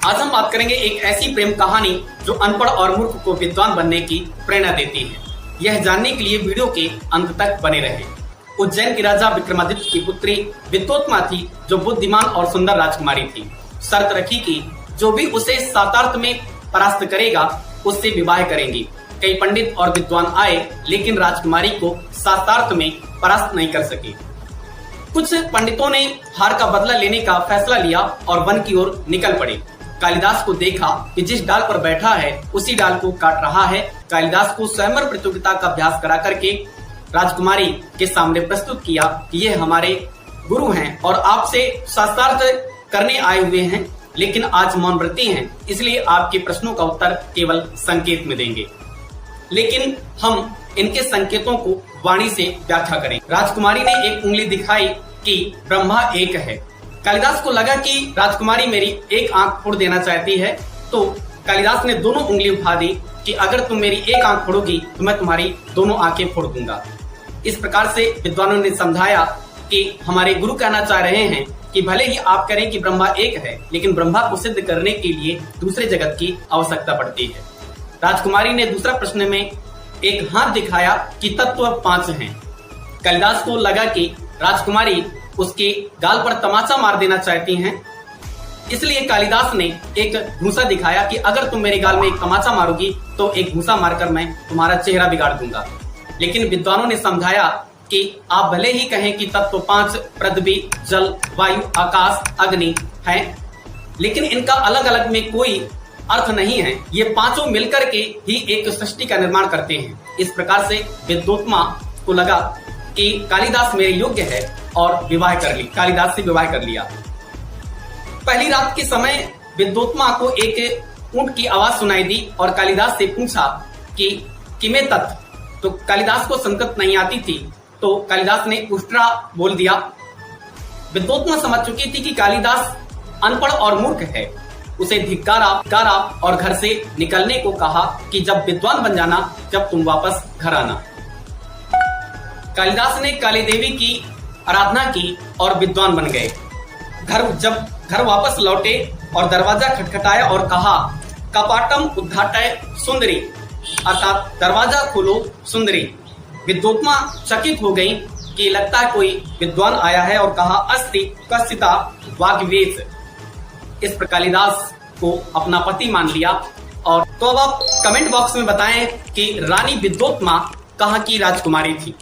आज हम बात करेंगे एक ऐसी प्रेम कहानी जो अनपढ़ और मूर्ख को विद्वान बनने की प्रेरणा देती है। यह जानने के लिए वीडियो के अंत तक बने रहे। उज्जैन के राजा विक्रमादित्य की पुत्री विद्योत्मा थी, जो बुद्धिमान और सुंदर राजकुमारी थी। शर्त रखी कि जो भी उसे शास्त्रार्थ में परास्त करेगा उससे विवाह करेंगी। कई पंडित और विद्वान आए, लेकिन राजकुमारी को शास्त्रार्थ में परास्त नहीं कर सके। कुछ पंडितों ने हार का बदला लेने का फैसला लिया और वन की ओर निकल पड़े। कालिदास को देखा कि जिस डाल पर बैठा है उसी डाल को काट रहा है। कालिदास को स्वयंवर प्रतियोगिता का अभ्यास करा करके राजकुमारी के सामने प्रस्तुत किया कि ये हमारे गुरु हैं और आपसे शास्त्रार्थ करने आए हुए हैं, लेकिन आज मौन व्रती हैं, इसलिए आपके प्रश्नों का उत्तर केवल संकेत में देंगे, लेकिन हम इनके संकेतों को वाणी से व्याख्या करें। राजकुमारी ने एक उंगली दिखाई कि ब्रह्मा एक है। कालिदास को लगा कि राजकुमारी मेरी एक आंख फोड़ देना चाहती है, तो कालिदास ने दोनों उंगली उठा दी कि अगर तुम मेरी एक आंख फोड़ोगी तो मैं तुम्हारी दोनों आंखें फोड़ दूंगा। इस प्रकार से विद्वानों ने समझाया कि हमारे गुरु कहना चाह रहे हैं कि भले ही आप करें कि ब्रह्मा एक है, लेकिन ब्रह्मा को सिद्ध करने के लिए दूसरे जगत की आवश्यकता पड़ती है। राजकुमारी ने दूसरा प्रश्न में एक हाथ दिखाया कि तत्व 5 हैं। कालिदास को लगा कि राजकुमारी उसके गाल पर तमाचा मार देना चाहती हैं, इसलिए कालिदास ने एक घूंसा दिखाया कि अगर तुम मेरे गाल में एक तमाचा मारोगी तो एक घूंसा मारकर मैं तुम्हारा चेहरा बिगाड़ दूंगा। लेकिन विद्वानों ने समझाया कि आप भले ही कहें कि तत्व 5 पृथ्वी, जल, वायु, आकाश, अग्नि हैं, लेकिन इनका अलग अलग में कोई अर्थ नहीं है। ये पांचों मिलकर के ही एक सृष्टि का निर्माण करते हैं। इस प्रकार से विद्योत्मा को लगा कि कालिदास मेरे योग्य है और विवाह कर ली। कालिदास से विवाह कर लिया। पहली रात के समय विद्योत्मा को एक ऊंट की आवाज सुनाई दी और कालिदास से पूछा कि किमे तत्। तो कालिदास को संस्कृत नहीं आती थी, तो कालिदास ने उष्ट्रा बोल दिया। विद्योत्मा समझ चुकी थी कि कालिदास अनपढ़ और मूर्ख है। उसे धिक्कारा और घर से निकलने को कहा कि जब विद्वान बन जाना, जब तुम वापस घर आना। कालिदास ने काली देवी की आराधना की और विद्वान बन गए। जब घर वापस लौटे और दरवाजा खटखटाया और कहा कपाटम उद्घाटय सुंदरी, अर्थात दरवाजा खोलो सुंदरी। विद्योत्मा चकित हो गई कि लगता है कोई विद्वान आया है और कहा अस्ति कस्सिता वाग्वेश। इस पर कालिदास को अपना पति मान लिया। और तो अब आप कमेंट बॉक्स में बताएं कि रानी विद्योत्मा कहाँ की राजकुमारी थी।